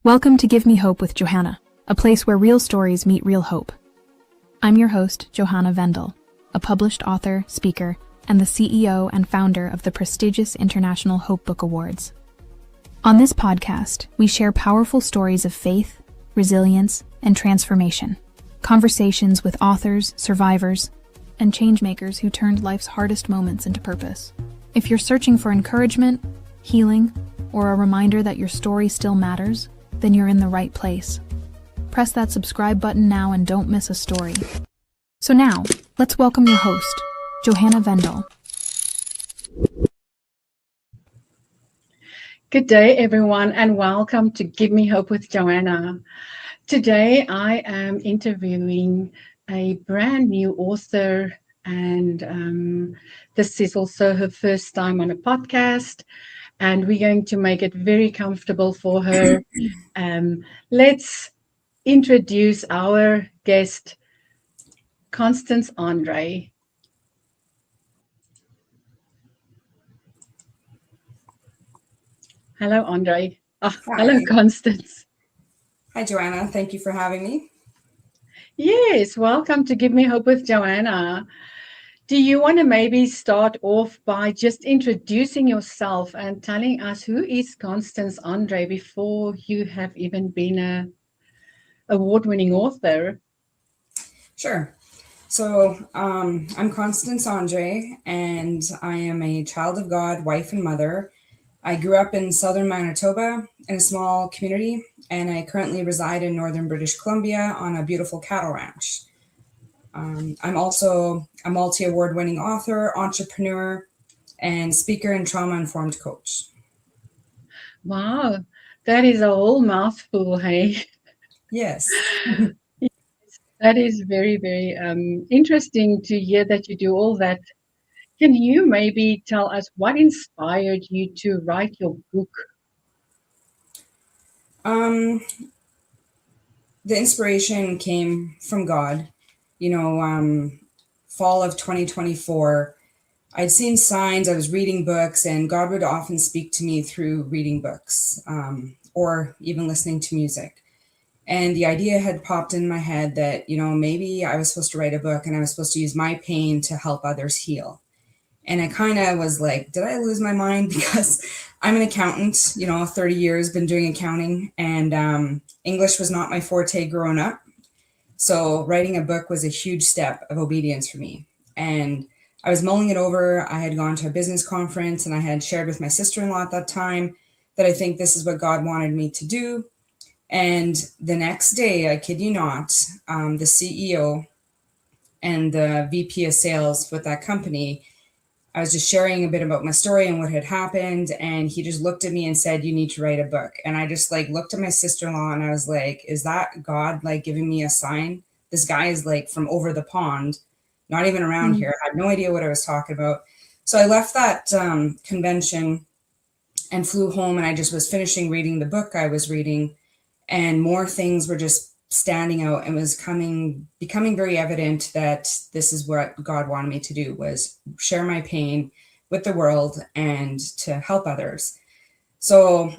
Welcome to Give Me Hope with Johanna, a place where real stories meet real hope. I'm your host, Johanna Vendel, a published author, speaker, and the CEO and founder of the prestigious International Hope Book Awards. On this podcast, we share powerful stories of faith, resilience, and transformation, conversations with authors, survivors, and changemakers who turned life's hardest moments into purpose. If you're searching for encouragement, healing, or a reminder that your story still matters, then you're in the right place. Press that subscribe button now and don't miss a story. So now, let's welcome your host, Johanna Vendel. Good day, everyone, and welcome to Give Me Hope with Johanna. Today, I am interviewing a brand new author, and this is also her first time on a podcast. And we're going to make it very comfortable for her. Let's introduce our guest, Constance Andre. Hello, Andre. Hello, Constance. Hi, Joanna. Thank you for having me. Yes, welcome to Give Me Hope with Johanna. Do you want to maybe start off by just introducing yourself and telling us who is Constance Andre before you have even been an award-winning author? Sure. So I'm Constance Andre, and I am a child of God, wife and mother. I grew up in southern Manitoba in a small community, and I currently reside in northern British Columbia on a beautiful cattle ranch. I'm also a multi-award-winning author, entrepreneur, and speaker and trauma-informed coach. Wow, that is a whole mouthful, hey? Yes. That is very, very interesting to hear that you do all that. Can you maybe tell us what inspired you to write your book? The inspiration came from God. Fall of 2024, I'd seen signs, I was reading books, and God would often speak to me through reading books or even listening to music. And the idea had popped in my head that, maybe I was supposed to write a book and I was supposed to use my pain to help others heal. And I kind of was like, did I lose my mind? Because I'm an accountant, 30 years, been doing accounting, and English was not my forte growing up. So writing a book was a huge step of obedience for me. And I was mulling it over. I had gone to a business conference and I had shared with my sister-in-law at that time that I think this is what God wanted me to do. And the next day, I kid you not, the CEO and the VP of sales with that company, I was just sharing a bit about my story and what had happened. And he just looked at me and said, you need to write a book. And I just looked at my sister-in-law and I was like, is that God giving me a sign? This guy is from over the pond, not even around here. I had no idea what I was talking about. So I left that convention and flew home, and I just was finishing reading the book I was reading, and more things were just standing out, and was becoming very evident that this is what God wanted me to do, was share my pain with the world and to help others. So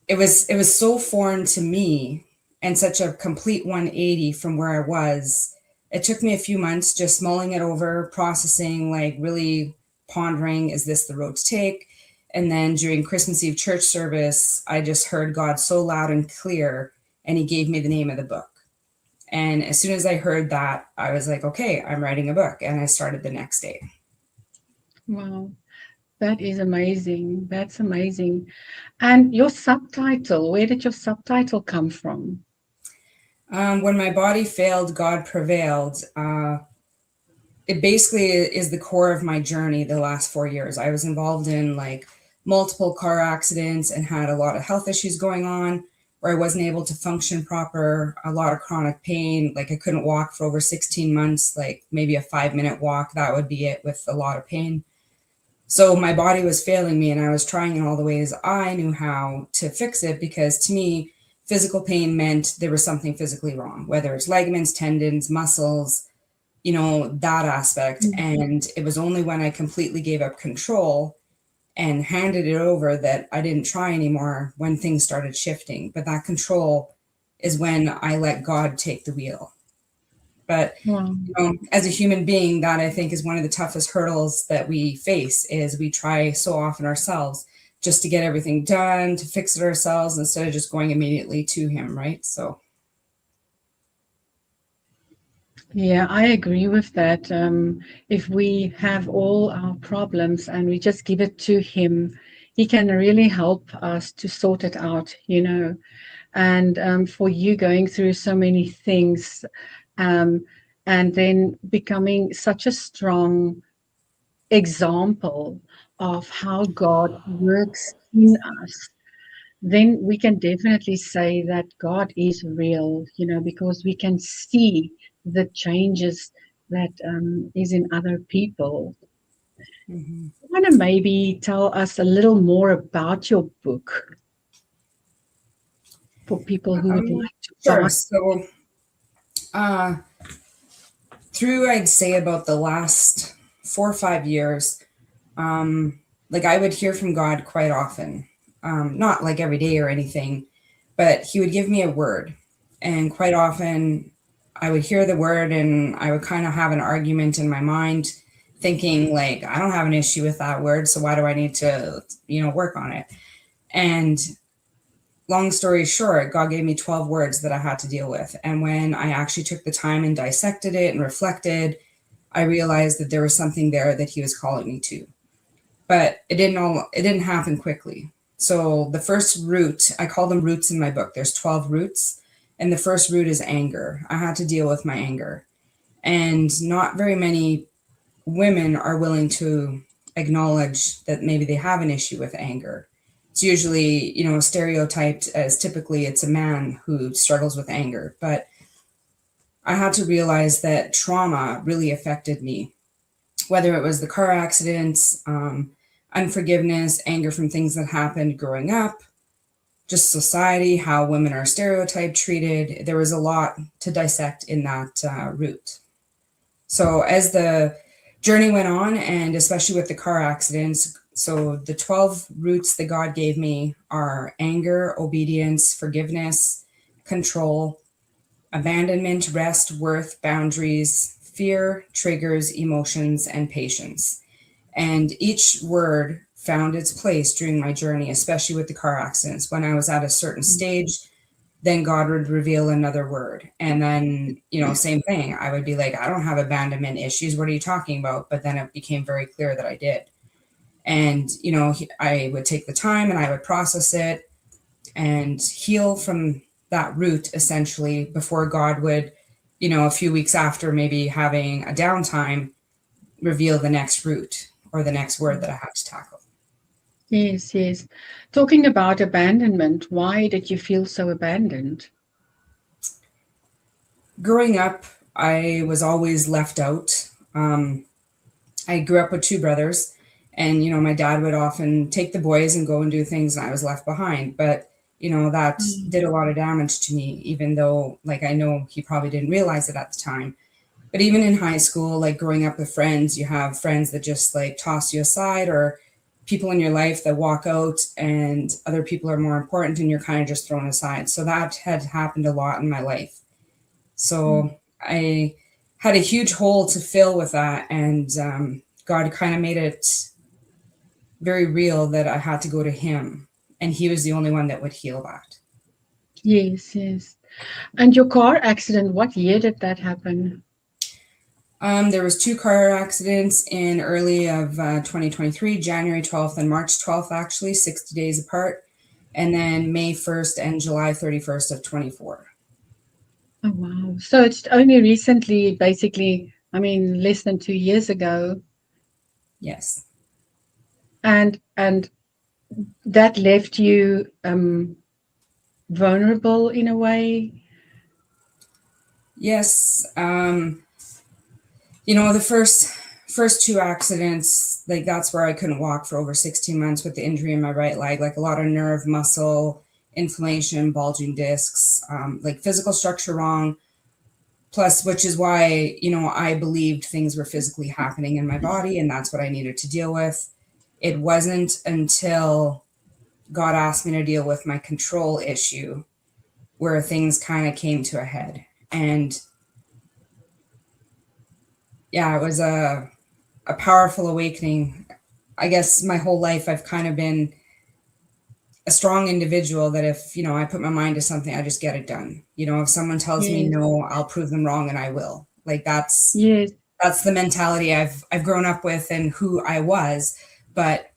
it was so foreign to me and such a complete 180 from where I was. It took me a few months just mulling it over, processing, really pondering, is this the road to take? And then during Christmas Eve church service, I just heard God so loud and clear, and he gave me the name of the book. And as soon as I heard that, I was like, okay, I'm writing a book. And I started the next day. Wow, that is amazing. That's amazing. And your subtitle, where did your subtitle come from? When my body failed, God prevailed. It basically is the core of my journey the last 4 years. I was involved in multiple car accidents and had a lot of health issues going on, where I wasn't able to function proper, a lot of chronic pain. I couldn't walk for over 16 months, maybe a 5-minute walk. That would be it, with a lot of pain. So my body was failing me, and I was trying in all the ways I knew how to fix it, because to me, physical pain meant there was something physically wrong, whether it's ligaments, tendons, muscles, that aspect. And it was only when I completely gave up control and handed it over, that I didn't try anymore when things started shifting. But that control is when I let God take the wheel. But as a human being, that I think is one of the toughest hurdles that we face, is we try so often ourselves just to get everything done, to fix it ourselves, instead of just going immediately to him, right? So yeah, I agree with that. If we have all our problems and we just give it to him, he can really help us to sort it out, And for you going through so many things, and then becoming such a strong example of how God works in us, then we can definitely say that God is real, because we can see the changes that is in other people. mm-hmm. You want to maybe tell us a little more about your book for people who would like to Sure. buy? So through, I'd say, about the last 4 or 5 years, like I would hear from God quite often, not like every day or anything, but he would give me a word. And quite often I would hear the word and I would kind of have an argument in my mind, thinking like, I don't have an issue with that word, so why do I need to, work on it? And long story short, God gave me 12 words that I had to deal with. And when I actually took the time and dissected it and reflected, I realized that there was something there that he was calling me to. But it didn't happen quickly. So the first root, I call them roots in my book. There's 12 roots. And the first root is anger. I had to deal with my anger. And not very many women are willing to acknowledge that maybe they have an issue with anger. It's usually, stereotyped as typically it's a man who struggles with anger. But I had to realize that trauma really affected me, whether it was the car accidents, unforgiveness, anger from things that happened growing up, just society, how women are stereotyped, treated. There was a lot to dissect in that root. So as the journey went on, and especially with the car accidents, so the 12 roots that God gave me are anger, obedience, forgiveness, control, abandonment, rest, worth, boundaries, fear, triggers, emotions, and patience. And each word found its place during my journey, especially with the car accidents. When I was at a certain stage, then God would reveal another word. And then, same thing. I would be like, I don't have abandonment issues. What are you talking about? But then it became very clear that I did. And, I would take the time and I would process it and heal from that root, essentially, before God would, a few weeks after maybe having a downtime, reveal the next root or the next word that I had to tackle. Yes, yes. Talking about abandonment, why did you feel so abandoned? Growing up, I was always left out. I grew up with 2 brothers, and, my dad would often take the boys and go and do things, and I was left behind. But, that did a lot of damage to me, even though, I know he probably didn't realize it at the time. But even in high school, growing up with friends, you have friends that just toss you aside, or people in your life that walk out and other people are more important and you're kind of just thrown aside. So that had happened a lot in my life. So I had a huge hole to fill with that. And God kind of made it very real that I had to go to him. And he was the only one that would heal that. Yes, yes. And your car accident, what year did that happen? There was 2 car accidents in early of 2023, January 12th and March 12th, actually, 60 days apart. And then May 1st and July 31st of 24. Oh, wow. So it's only recently, basically, less than 2 years ago. Yes. And that left you vulnerable in a way? Yes. The first 2 accidents, that's where I couldn't walk for over 16 months with the injury in my right leg, a lot of nerve, muscle, inflammation, bulging discs, physical structure wrong. Plus, which is why, I believed things were physically happening in my body, and that's what I needed to deal with. It wasn't until God asked me to deal with my control issue where things kind of came to a head. And yeah, it was a powerful awakening. I guess my whole life I've kind of been a strong individual that if, I put my mind to something, I just get it done. If someone tells me Yes. no, I'll prove them wrong, and I will. Like that's Yes. the mentality I've grown up with and who I was. But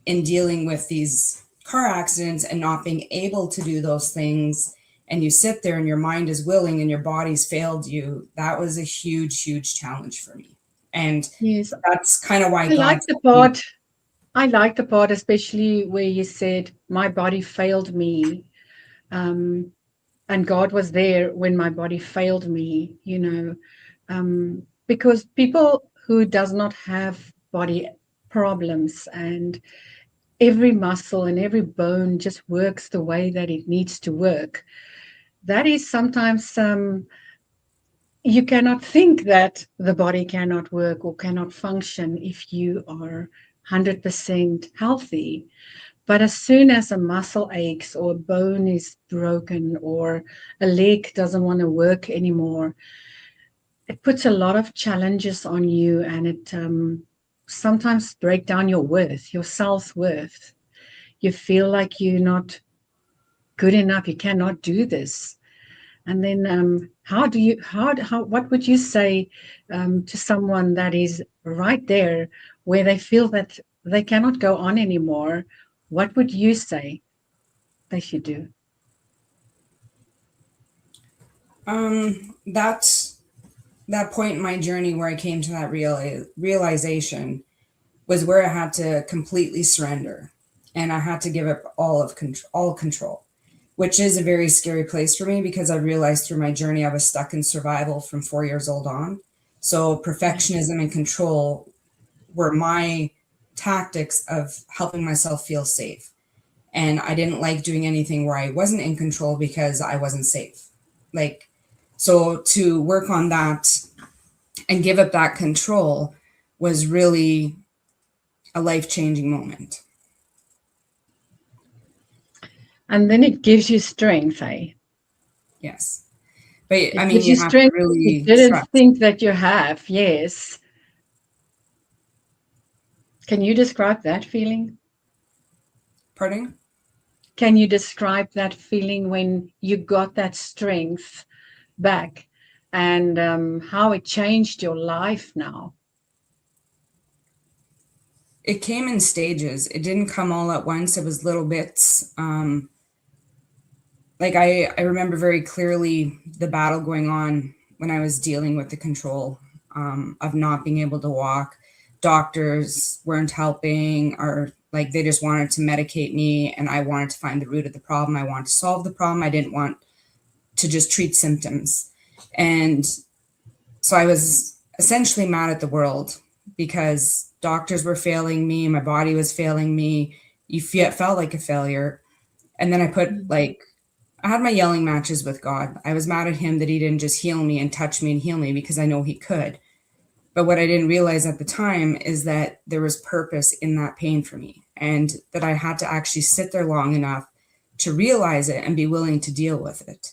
in dealing with these car accidents and not being able to do those things, and you sit there and your mind is willing and your body's failed you, that was a huge, huge challenge for me. And Yes. that's kind of why I like the part, especially where you said, my body failed me. And God was there when my body failed me, because people who does not have body problems and every muscle and every bone just works the way that it needs to work, that is sometimes you cannot think that the body cannot work or cannot function if you are 100% healthy. But as soon as a muscle aches or a bone is broken or a leg doesn't want to work anymore, it puts a lot of challenges on you, and it sometimes break down your worth, your self-worth. You feel like you're not good enough, you cannot do this. And then what would you say to someone that is right there where they feel that they cannot go on anymore? What would you say they should do? That's that point in my journey where I came to that realization was where I had to completely surrender, and I had to give up all control, which is a very scary place for me because I realized through my journey I was stuck in survival from 4 years old on. So perfectionism and control were my tactics of helping myself feel safe. And I didn't like doing anything where I wasn't in control because I wasn't safe. So to work on that and give up that control was really a life-changing moment. And then it gives you strength, eh? Yes. But It I mean, gives you you have to strength really you didn't trust. think that you have. Yes. Can you describe that feeling? Pardon? Can you describe that feeling when you got that strength back, and how it changed your life now? It came in stages. It didn't come all at once. It was little bits. I remember very clearly the battle going on when I was dealing with the control of not being able to walk. Doctors weren't helping, or they just wanted to medicate me, and I wanted to find the root of the problem. I wanted to solve the problem. I didn't want to just treat symptoms. And so I was essentially mad at the world because doctors were failing me, my body was failing me. Felt like a failure. And then I had my yelling matches with God. I was mad at him that he didn't just heal me and touch me and heal me, because I know he could. But what I didn't realize at the time is that there was purpose in that pain for me, and that I had to actually sit there long enough to realize it and be willing to deal with it.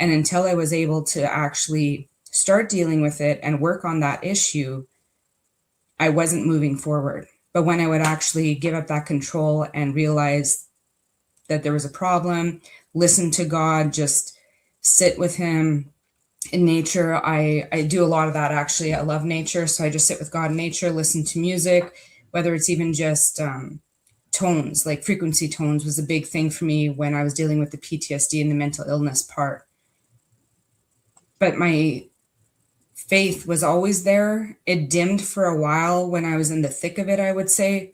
And until I was able to actually start dealing with it and work on that issue, I wasn't moving forward. But when I would actually give up that control and realize that there was a problem, listen to God, just sit with him in nature. I do a lot of that, actually. I love nature. So I just sit with God in nature, listen to music, whether it's even just tones, like frequency tones was a big thing for me when I was dealing with the PTSD and the mental illness part. But my faith was always there. It dimmed for a while when I was in the thick of it, I would say.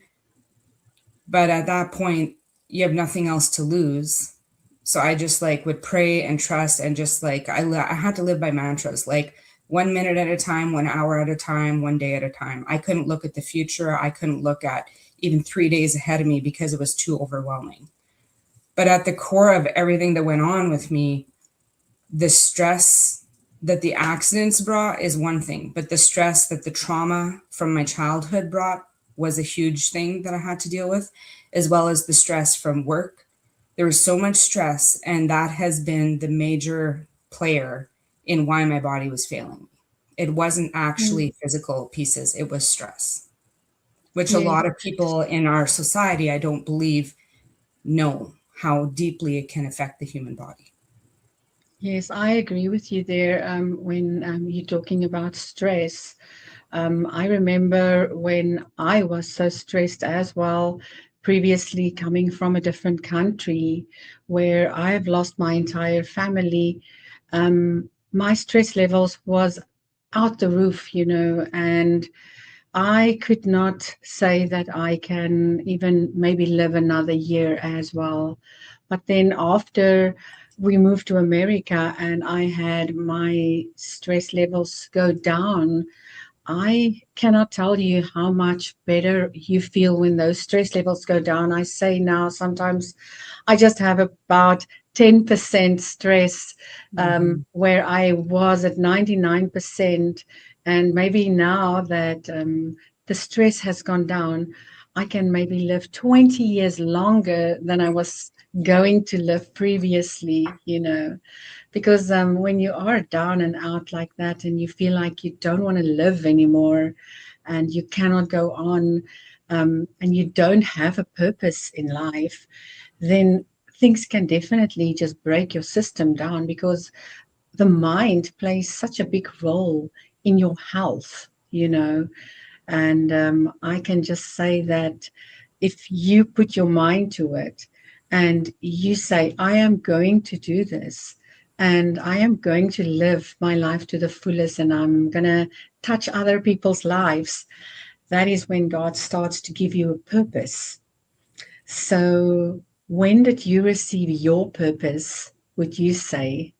But at that point, you have nothing else to lose. So I just would pray and trust, and just I had to live by mantras, 1 minute at a time, 1 hour at a time, 1 day at a time. I couldn't look at the future. I couldn't look at even 3 days ahead of me because it was too overwhelming. But at the core of everything that went on with me, the stress that the accidents brought is one thing, but the stress that the trauma from my childhood brought was a huge thing that I had to deal with, as well as the stress from work. There was so much stress, and that has been the major player in why my body was failing me. It wasn't actually physical pieces, it was stress, which a Yes. lot of people in our society, I don't believe, know how deeply it can affect the human body. Yes, I agree with you there. When you're talking about stress, I remember when I was so stressed as well, previously coming from a different country where I've lost my entire family. My stress levels was out the roof, and I could not say that I can even maybe live another year as well. But then after we moved to America and I had my stress levels go down, I cannot tell you how much better you feel when those stress levels go down. I say now sometimes I just have about 10% stress, where I was at 99%. And maybe now that the stress has gone down, I can maybe live 20 years longer than I was going to live previously, because when you are down and out like that and you feel like you don't want to live anymore and you cannot go on, and you don't have a purpose in life, then things can definitely just break your system down, because the mind plays such a big role in your health, and I can just say that if you put your mind to it and you say, I am going to do this and I am going to live my life to the fullest and I'm going to touch other people's lives, that is when God starts to give you a purpose. So, when did you receive your purpose, would you say?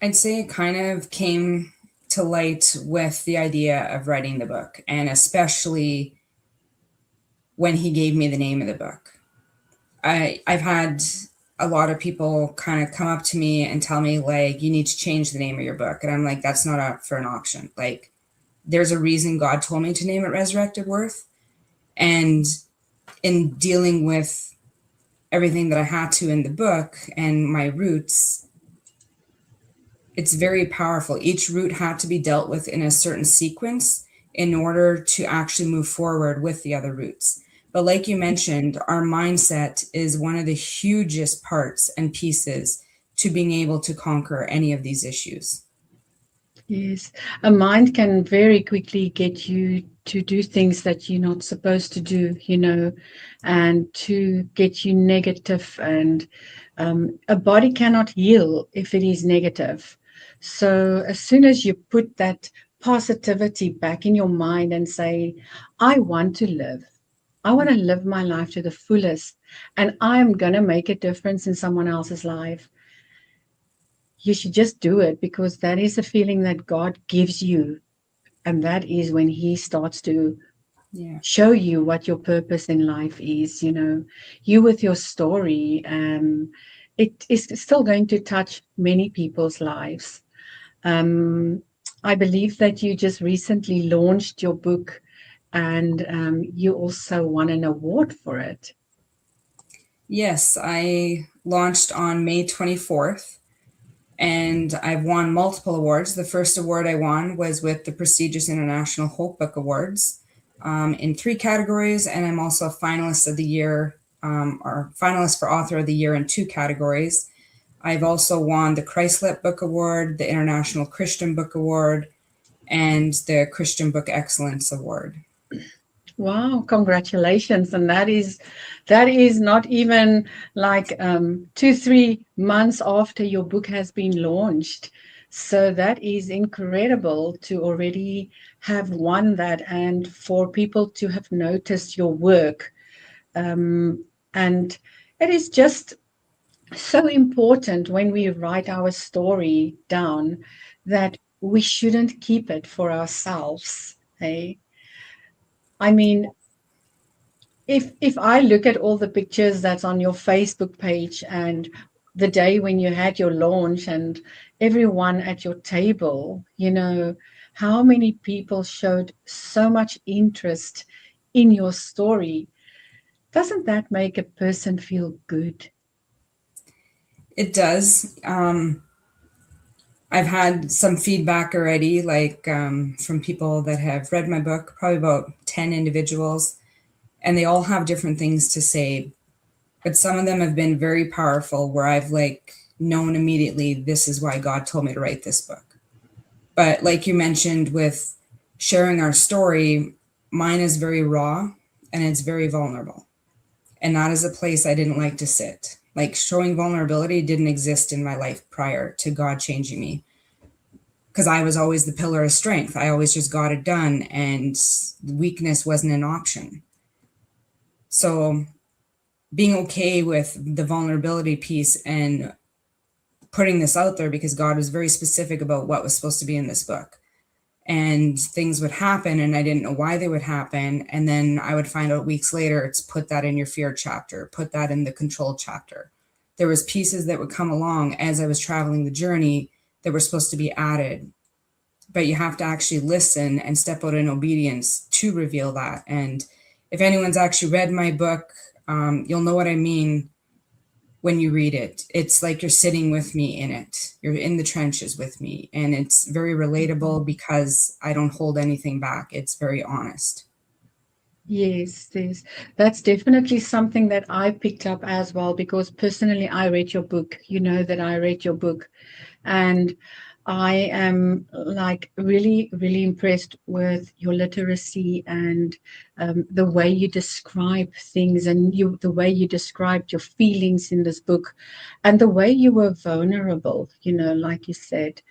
I'd say it kind of came to light with the idea of writing the book, and especially when he gave me the name of the book. I've had a lot of people kind of come up to me and tell me, like, you need to change the name of your book. And I'm like, that's not up for an option. Like, there's a reason God told me to name it Resurrected Worth. And in dealing with everything that I had to in the book and my roots, it's very powerful. Each root had to be dealt with in a certain sequence in order to actually move forward with the other roots. But like you mentioned, our mindset is one of the hugest parts and pieces to being able to conquer any of these issues. Yes, a mind can very quickly get you to do things that you're not supposed to do, and to get you negative. And a body cannot heal if it is negative. So as soon as you put that positivity back in your mind and say, I want to live. I want to live my life to the fullest, and I'm going to make a difference in someone else's life. You should just do it, because that is a feeling that God gives you. And that is when He starts to show you what your purpose in life is. You with your story, it is still going to touch many people's lives. I believe that you just recently launched your book, and you also won an award for it. Yes, I launched on May 24th, and I've won multiple awards. The first award I won was with the prestigious International Hope Book Awards in 3 categories, and I'm also a finalist of the year, or finalist for Author of the Year in 2 categories. I've also won the Christ-Lit Book Award, the International Christian Book Award, and the Christian Book Excellence Award. Wow, congratulations. And that is not even like 2-3 months after your book has been launched. So that is incredible to already have won that, and for people to have noticed your work. And it is just so important when we write our story down that we shouldn't keep it for ourselves. Hey, I mean, if I look at all the pictures that's on your Facebook page and the day when you had your launch and everyone at your table, how many people showed so much interest in your story. Doesn't that make a person feel good? It does. I've had some feedback already, like from people that have read my book, probably about 10 individuals, and they all have different things to say. But some of them have been very powerful where I've like known immediately, this is why God told me to write this book. But like you mentioned with sharing our story, mine is very raw and it's very vulnerable. And that is a place I didn't like to sit. Like showing vulnerability didn't exist in my life prior to God changing me. Because I was always the pillar of strength. I always just got it done and weakness wasn't an option. So being okay with the vulnerability piece and putting this out there, because God was very specific about what was supposed to be in this book. And things would happen and I didn't know why they would happen. And then I would find out weeks later, it's put that in your fear chapter, put that in the control chapter. There was pieces that would come along as I was traveling the journey that were supposed to be added. But you have to actually listen and step out in obedience to reveal that. And if anyone's actually read my book, you'll know what I mean when you read it. It's like you're sitting with me in it. You're in the trenches with me. And it's very relatable because I don't hold anything back. It's very honest. Yes, that's definitely something that I picked up as well, because personally I read your book. You know that I read your book, and I am like really, really impressed with your literacy and the way you describe things, and the way you described your feelings in this book, and the way you were vulnerable, you know, like you said.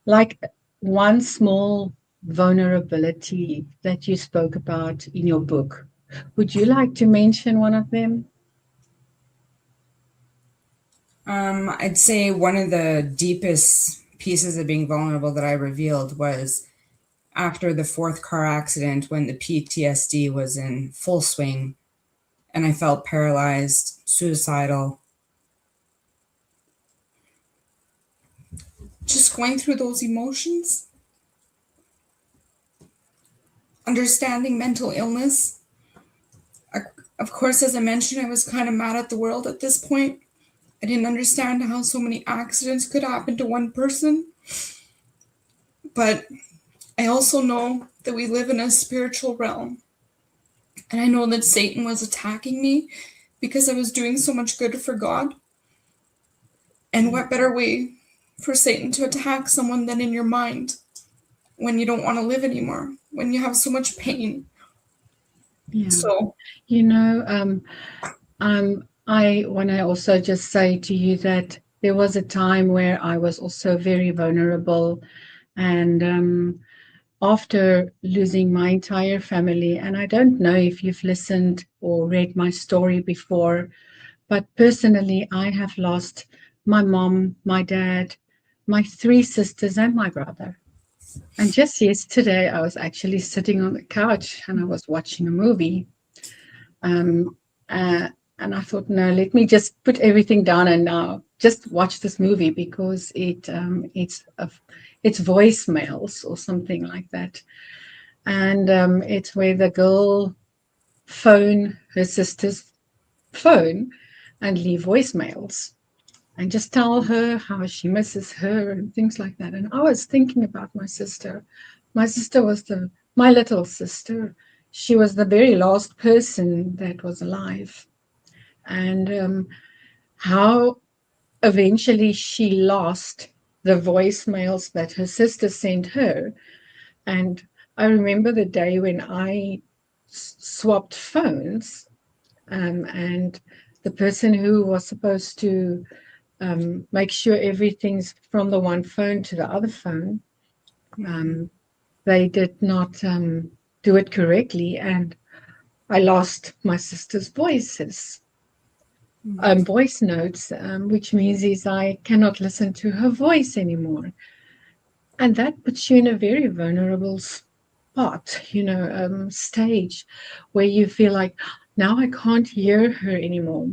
Like one small vulnerability that you spoke about in your book. Would you like to mention one of them? I'd say one of the deepest pieces of being vulnerable that I revealed was after the fourth car accident, when the PTSD was in full swing and I felt paralyzed, suicidal. Just going through those emotions, understanding mental illness. Of course, as I mentioned, I was kind of mad at the world at this point. I didn't understand how so many accidents could happen to one person. But I also know that we live in a spiritual realm. And I know that Satan was attacking me because I was doing so much good for God. And what better way for Satan to attack someone than in your mind when you don't want to live anymore, when you have so much pain. Yeah. So, you know, I want to also just say to you that there was a time where I was also very vulnerable, and after losing my entire family, and I don't know if you've listened or read my story before, but personally, I have lost my mom, my dad, my three sisters, and my brother. And just yesterday, I was actually sitting on the couch and I was watching a movie. Um, and I thought, no, let me just put everything down and now just watch this movie, because it's voicemails or something like that. And it's where the girl phone her sister's phone and leave voicemails and just tell her how she misses her and things like that. And I was thinking about my sister. My sister was my little sister. She was the very last person that was alive. And how eventually she lost the voicemails that her sister sent her. And I remember the day when I swapped phones, and the person who was supposed to make sure everything's from the one phone to the other phone, they did not do it correctly, and I lost my sister's voice notes, which means is I cannot listen to her voice anymore. And that puts you in a very vulnerable spot, stage where you feel like, now I can't hear her anymore.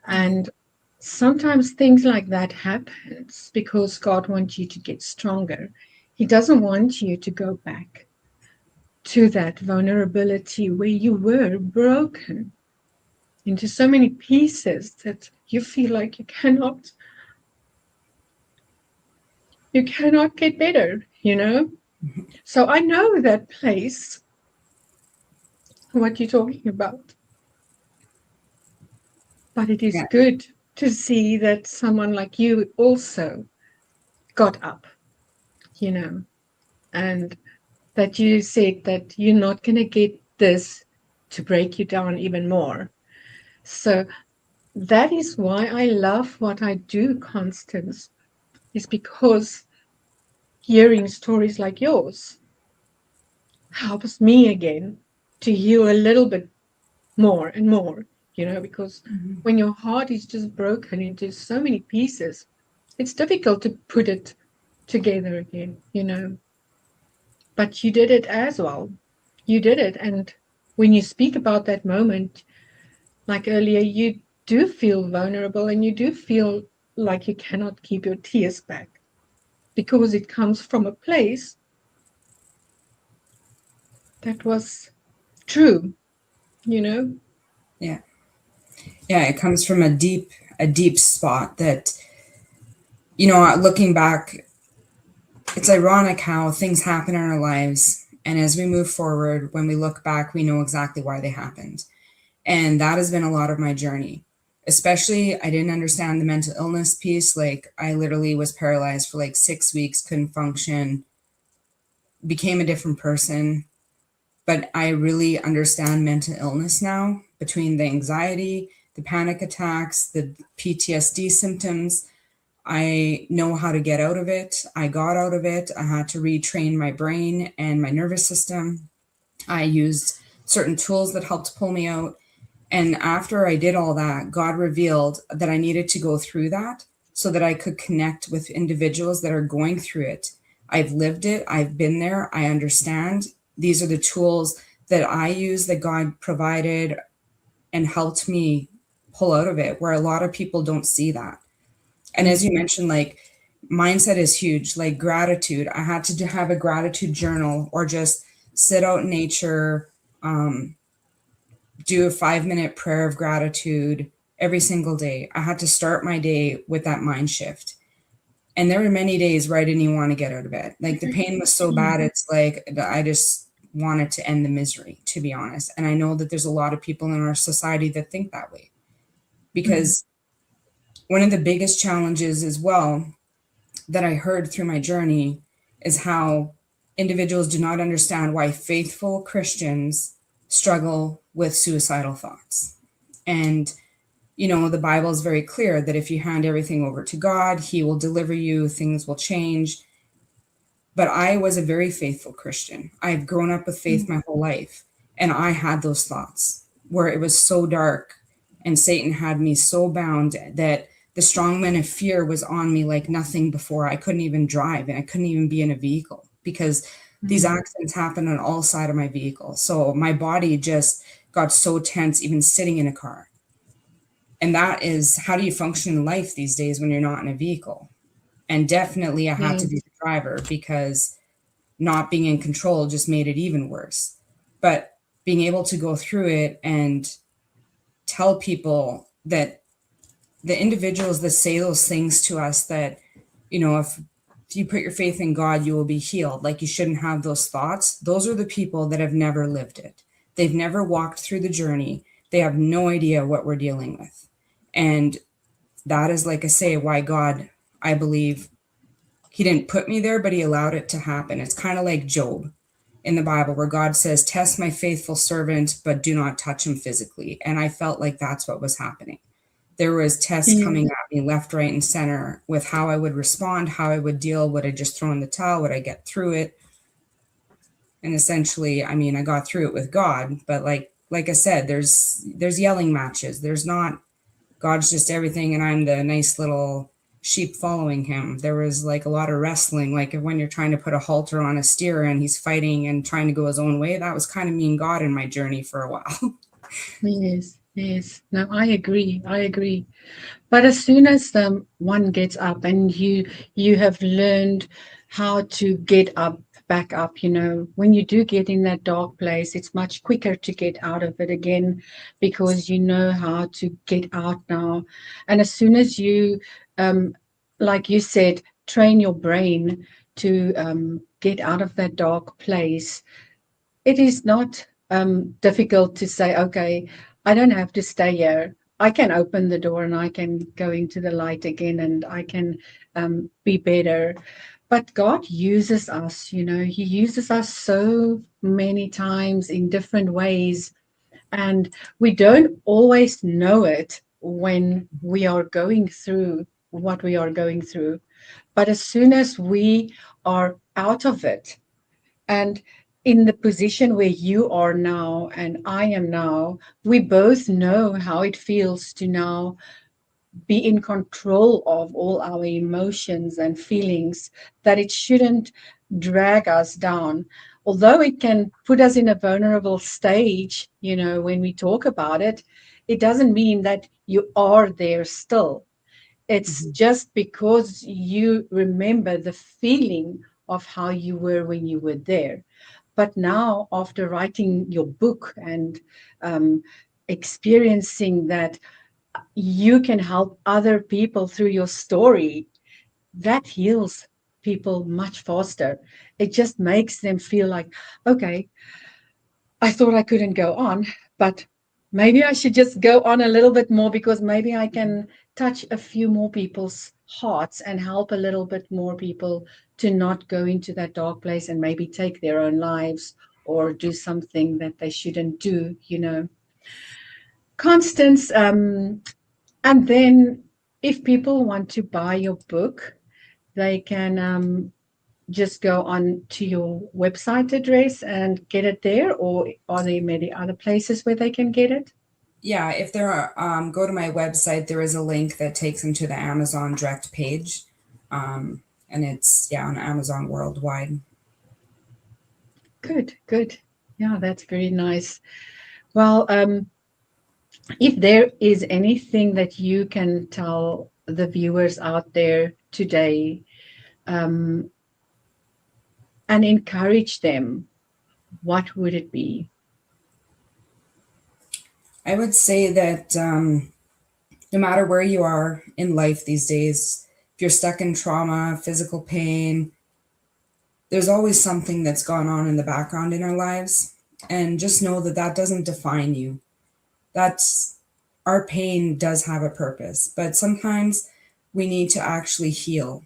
And sometimes things like that happens because God wants you to get stronger. He doesn't want you to go back to that vulnerability where you were broken into so many pieces that you feel like you cannot get better, you know? So I know that place, what you're talking about. But it is Yeah. good to see that someone like you also got up, you know, and that you said that you're not going to get this to break you down even more. So that is why I love what I do, Constance, is because hearing stories like yours helps me again to heal a little bit more and more, you know, because when your heart is just broken into so many pieces, it's difficult to put it together again, you know. But you did it as well. You did it. And when you speak about that moment, like earlier, you do feel vulnerable and you do feel like you cannot keep your tears back because it comes from a place that was true, you know. Yeah. Yeah. It comes from a deep spot that, you know, looking back, it's ironic how things happen in our lives. And as we move forward, when we look back, we know exactly why they happened. And that has been a lot of my journey. Especially, I didn't understand the mental illness piece. Like, I literally was paralyzed for like 6 weeks, couldn't function, became a different person. But I really understand mental illness now, between the anxiety, the panic attacks, the PTSD symptoms. I know how to get out of it. I got out of it. I had to retrain my brain and my nervous system. I used certain tools that helped pull me out. And after I did all that, God revealed that I needed to go through that so that I could connect with individuals that are going through it. I've lived it. I've been there. I understand. These are the tools that I use that God provided and helped me pull out of it, where a lot of people don't see that. And as you mentioned, like, mindset is huge, like gratitude. I had to have a gratitude journal or just sit out in nature, do a 5-minute prayer of gratitude every single day. I had to start my day with that mind shift. And there were many days where I didn't even want to get out of bed. Like, the pain was so bad. It's like, I just wanted to end the misery, to be honest. And I know that there's a lot of people in our society that think that way, because one of the biggest challenges as well that I heard through my journey is how individuals do not understand why faithful Christians struggle with suicidal thoughts. And, you know, the Bible is very clear that if you hand everything over to God, He will deliver you, things will change. But I was a very faithful Christian. I've grown up with faith my whole life. And I had those thoughts where it was so dark and Satan had me so bound that the strongman of fear was on me like nothing before. I couldn't even drive and I couldn't even be in a vehicle because these accidents happened on all sides of my vehicle. So my body just got so tense, even sitting in a car. And that is, how do you function in life these days when you're not in a vehicle? And definitely I had to be the driver, because not being in control just made it even worse. But being able to go through it and tell people that the individuals that say those things to us, that, you know, if you put your faith in God, you will be healed, like you shouldn't have those thoughts. Those are the people that have never lived it. They've never walked through the journey. They have no idea what we're dealing with. And that is, like I say, why God, I believe, He didn't put me there, but He allowed it to happen. It's kind of like Job in the Bible, where God says, test my faithful servant, but do not touch him physically. And I felt like that's what was happening. There was tests coming at me left, right, and center with how I would respond, how I would deal. Would I just throw in the towel? Would I get through it? And essentially, I mean, I got through it with God. But like I said, there's yelling matches. There's not, God's just everything, and I'm the nice little sheep following Him. There was like a lot of wrestling, like when you're trying to put a halter on a steer and he's fighting and trying to go his own way. That was kind of me and God in my journey for a while. Yes. Yes. No, I agree. I agree. But as soon as one gets up and you have learned how to get up, back up, when you do get in that dark place, it's much quicker to get out of it again because you know how to get out now. And as soon as you, like you said, train your brain to get out of that dark place, it is not difficult to say, okay, I don't have to stay here. I can open the door and I can go into the light again and I can be better. But God uses us, He uses us so many times in different ways. And we don't always know it when we are going through what we are going through. But as soon as we are out of it, and in the position where you are now and I am now, we both know how it feels to now be in control of all our emotions and feelings, that it shouldn't drag us down. Although it can put us in a vulnerable stage, when we talk about it, it doesn't mean that you are there still. It's just because you remember the feeling of how you were when you were there. But now, after writing your book and um, experiencing that you can help other people through your story, that heals people much faster. It just makes them feel like, okay, I thought I couldn't go on, but maybe I should just go on a little bit more because maybe I can touch a few more people's hearts and help a little bit more people to not go into that dark place and maybe take their own lives or do something that they shouldn't do. Constance, and then if people want to buy your book, they can just go on to your website address and get it there, or are there maybe other places where they can get it? Yeah, if they're go to my website, there is a link that takes them to the Amazon direct page, and it's on Amazon worldwide. Good, good. Yeah, that's very nice. Well, if there is anything that you can tell the viewers out there today, um, and encourage them, what would it be? I would say that no matter where you are in life these days, if you're stuck in trauma, physical pain, there's always something that's gone on in the background in our lives. And just know that that doesn't define you. That's our pain does have a purpose, but sometimes we need to actually heal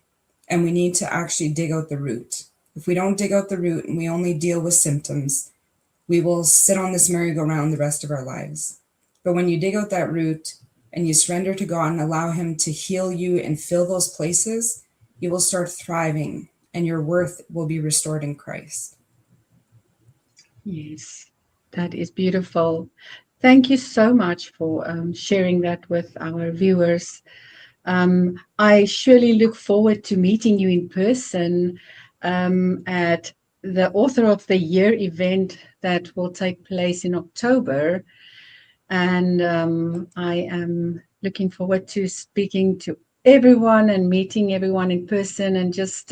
and we need to actually dig out the root. If we don't dig out the root and we only deal with symptoms, we will sit on this merry-go-round the rest of our lives. But when you dig out that root and you surrender to God and allow Him to heal you and fill those places, you will start thriving and your worth will be restored in Christ. Yes, that is beautiful. Thank you so much for sharing that with our viewers. I surely look forward to meeting you in person at the Author of the Year event that will take place in October. And I am looking forward to speaking to everyone and meeting everyone in person. And just,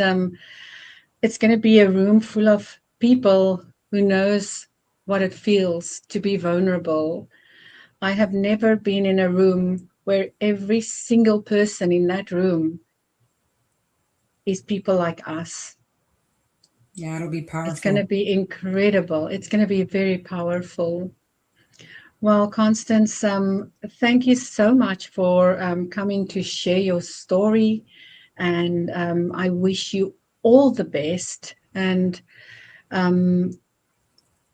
it's going to be a room full of people who knows what it feels to be vulnerable. I have never been in a room where every single person in that room is people like us. Yeah, it'll be powerful. It's going to be incredible. It's going to be very powerful. Well, Constance, thank you so much for coming to share your story. And I wish you all the best and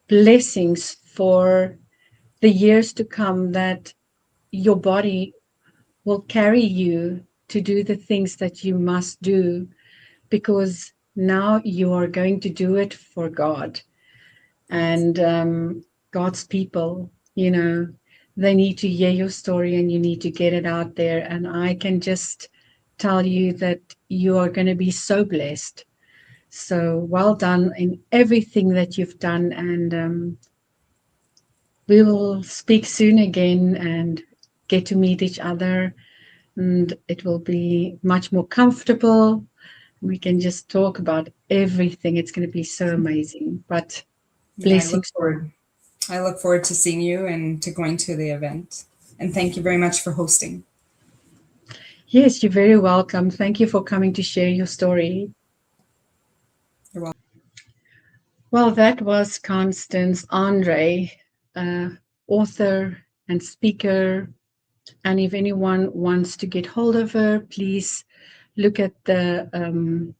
blessings for the years to come, that your body will carry you to do the things that you must do, because now you are going to do it for God and God's people. They need to hear your story and you need to get it out there. And I can just tell you that you are going to be so blessed. So well done in everything that you've done. And we will speak soon again and get to meet each other, and it will be much more comfortable. We can just talk about everything. It's going to be so amazing. But Yeah, blessings. I look forward to seeing you and to going to the event. And thank you very much for hosting. Yes, you're very welcome. Thank you for coming to share your story. You're welcome. Well, that was Constance Andre, author and speaker. And if anyone wants to get hold of her, please look at the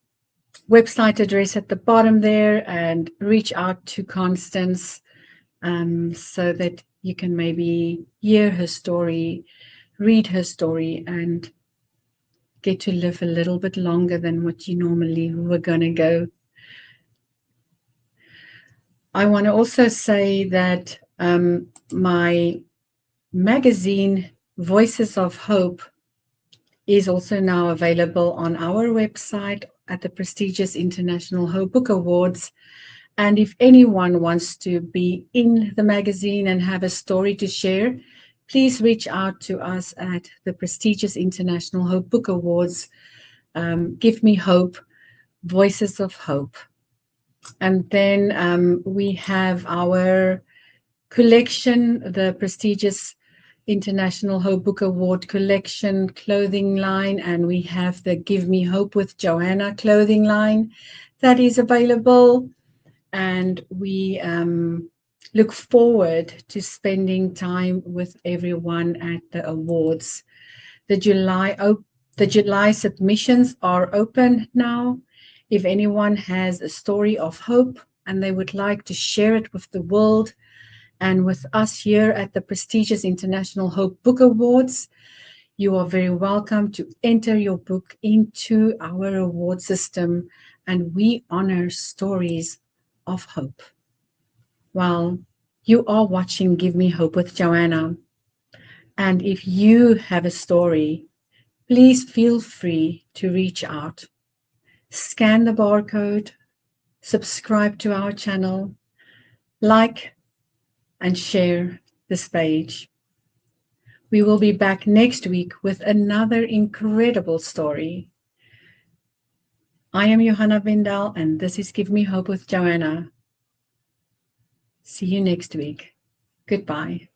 website address at the bottom there and reach out to Constance so that you can maybe hear her story, read her story, and get to live a little bit longer than what you normally were going to go. I want to also say that my magazine, Voices of Hope, is also now available on our website at the prestigious International Hope Book Awards. And if anyone wants to be in the magazine and have a story to share, please reach out to us at the prestigious International Hope Book Awards. Give Me Hope, Voices of Hope. And then we have our collection, the prestigious International Hope Book Award collection clothing line, and we have the Give Me Hope with Johanna clothing line that is available. And we look forward to spending time with everyone at the awards. The July submissions are open now. If anyone has a story of hope and they would like to share it with the world and with us here at the prestigious International Hope Book Awards, you are very welcome to enter your book into our award system, and we honor stories of hope. Well, you are watching Give Me Hope with Johanna. And if you have a story, please feel free to reach out. Scan the barcode, subscribe to our channel, like and share this page. We will be back next week with another incredible story. I am Johanna Vendel, and this is Give Me Hope with Johanna. See you next week. Goodbye.